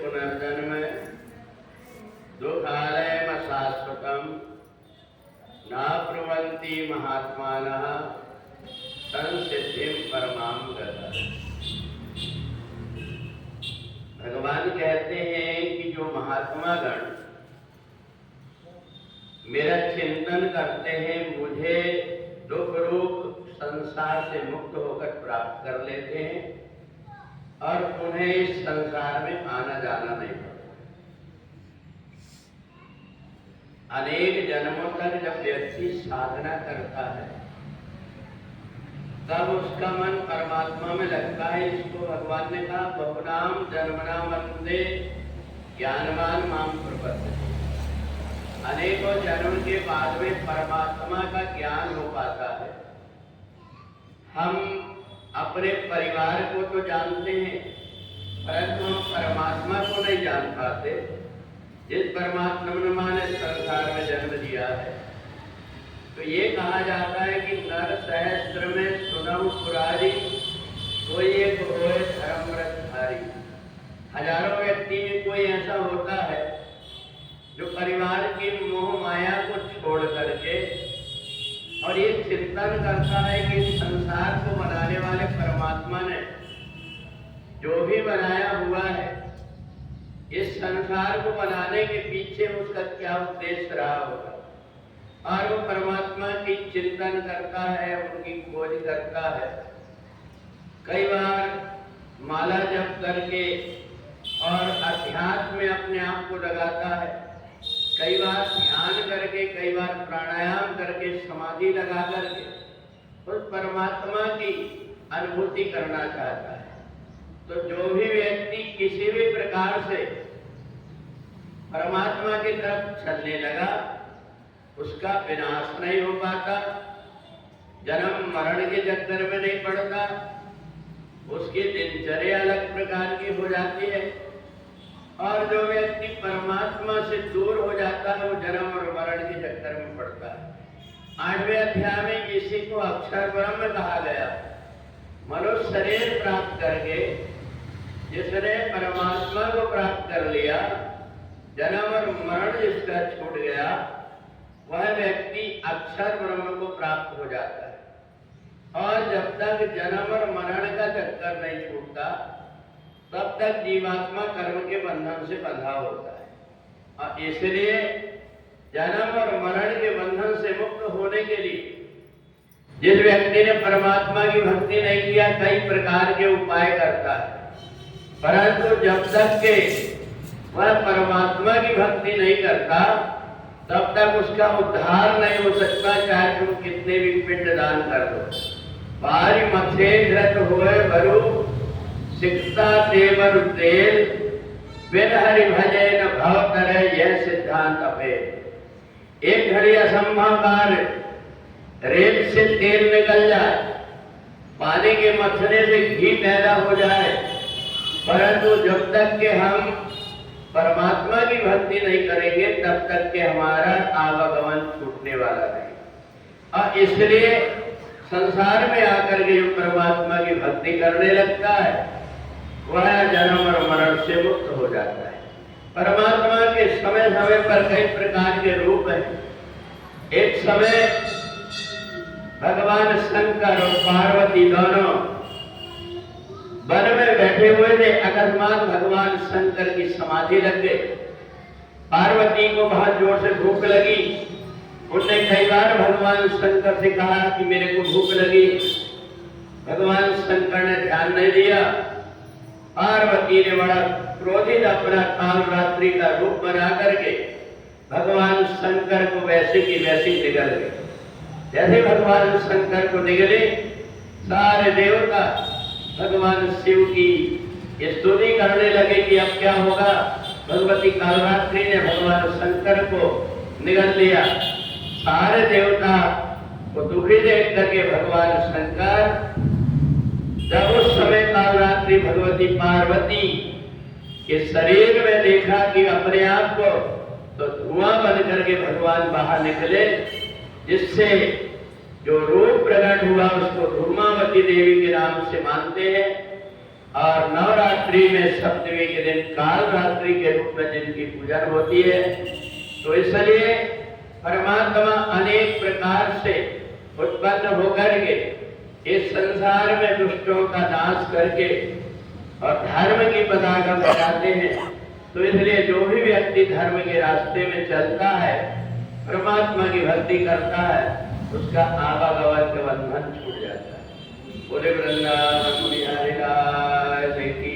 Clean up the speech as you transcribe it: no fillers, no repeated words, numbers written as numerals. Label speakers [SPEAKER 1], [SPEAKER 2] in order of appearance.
[SPEAKER 1] पुनर्जन्म दुःखालयम शाश्वतम न प्रवन्ति महात्मानः संसिद्धिं परमां गतः। भगवान कहते हैं कि जो महात्मा गण मेरा चिंतन करते हैं, मुझे दुख रूप संसार से मुक्त होकर प्राप्त कर लेते हैं और उन्हें इस संसार में आना जाना नहीं पड़ता। अनेक जन्मों तक जब व्यक्ति साधना करता है तब उसका मन परमात्मा में लगता है। इसको भगवान ने कहा बहुनाम जन्मनाम वंदे ज्ञानवान माम प्रपद्यते। अनेकों जन्म के बाद में परमात्मा का ज्ञान हो पाता है। हम अपने परिवार को तो जानते हैं परंतु हम परमात्मा को नहीं जान पाते। जिस परमात्मा ने संसार में जन्म दिया है, तो ये कहा जाता है कि नर सहस्त्र में सुनहु पुरारी कोई एक होए धर्मव्रतधारी। हजारों व्यक्ति में कोई ऐसा होता है जो परिवार की मोह माया को छोड़ करके और ये चिंतन करता है कि संसार को बनाने वाले परमात्मा ने जो भी बनाया हुआ है, इस संसार को बनाने के पीछे उसका क्या उद्देश्य रहा होगा, और वो परमात्मा की चिंतन करता है, उनकी खोज करता है। कई बार माला जप करके और अध्यात्म में अपने आप को लगाता है, कई बार ध्यान करके, कई बार प्राणायाम करके, समाधि लगा करके उस परमात्मा की अनुभूति करना चाहता है। तो जो भी व्यक्ति किसी भी प्रकार से परमात्मा की तरफ चलने लगा, उसका विनाश नहीं हो पाता, जन्म मरण के चक्कर में नहीं पड़ता, उसकी दिनचर्या अलग प्रकार की हो जाती है। और जो व्यक्ति परमात्मा से दूर हो जाता है, वो जन्म और मरण के चक्कर में पड़ता है। 8वें अध्याय में इसी को अक्षर ब्रह्म कहा गया। मनुष्य शरीर प्राप्त करके जिसने परमात्मा को प्राप्त कर लिया, जन्म और मरण जिसका छूट गया, वह व्यक्ति अक्षर ब्रह्म को प्राप्त हो जाता है। और जब तक जन्म और मरण का चक्कर नहीं छूटता, तब तक जीवात्मा कर्म के बंधन से बंधा होता है। और इसलिए जन्म और मरण के बंधन से मुक्त होने के लिए जिस व्यक्ति ने परमात्मा की भक्ति नहीं किया, कई प्रकार के उपाय करता है, परंतु जब तक के वह परमात्मा की भक्ति नहीं करता, तब तक उसका उद्धार नहीं हो सकता, चाहे तुम कितने भी पिंड दान कर दो। बारी मथे धृत हुए भरू सिकता देवर तेल, बिन हरि भजे न भव करे, यह सिद्धांत अभेद। एक घड़ी असंभव कार्य, रेत से तेल निकल जाए, पानी के मथने से घी पैदा हो जाए, परंतु जब तक के हम परमात्मा की भक्ति नहीं करेंगे, तब तक के हमारा आवागमन छूटने वाला नहीं। और इसलिए संसार में आकर के जो परमात्मा की भक्ति करने लगता है, वह जन्म और मरण से मुक्त हो जाता है। परमात्मा के समय समय पर कई प्रकार के रूप हैं। एक समय भगवान शंकर और पार्वती दोनों वन में बैठे हुए थे। अकस्मात भगवान शंकर की समाधि लग गई। पार्वती को बहुत जोर से भूख लगी। उन्होंने कई बार भगवान शंकर से कहा कि मेरे को भूख लगी। भगवान शंकर ने ध्यान नहीं दिया। पार्वती ने बड़ा क्रोधित अपना कालरात्रि का रूप बना करके भगवान शंकर को वैसे की वैसी निगल गई। जैसे भगवान शंकर को निगले, सारे देवता भगवान शिव की स्तुति करने लगे कि अब क्या होगा। भगवती कालरात्रि ने भगवान शंकर को निगल लिया। सारे देवता को दुखी देख करके भगवान शंकर, जब उस समय कालरात्रि भगवती पार्वती के शरीर में देखा कि अपने आप को, तो धुआं बन करके भगवान बाहर निकले, जिससे जो रूप प्रकट हुआ उसको धूमावती देवी के नाम से मानते हैं। और नवरात्रि में सप्तमी के दिन काल रात्रि के रूप में जिनकी पूजन होती है। तो इसलिए परमात्मा अनेक प्रकार से उत्पन्न होकर के इस संसार में दुष्टों का नाश करके और धर्म की पताका फहराते हैं। तो इसलिए जो भी व्यक्ति धर्म के रास्ते में चलता है, परमात्मा की भक्ति करता है, उसका आवागमन के बंधन छूट जाता है। बोले वृंदावन बिहारी लाल की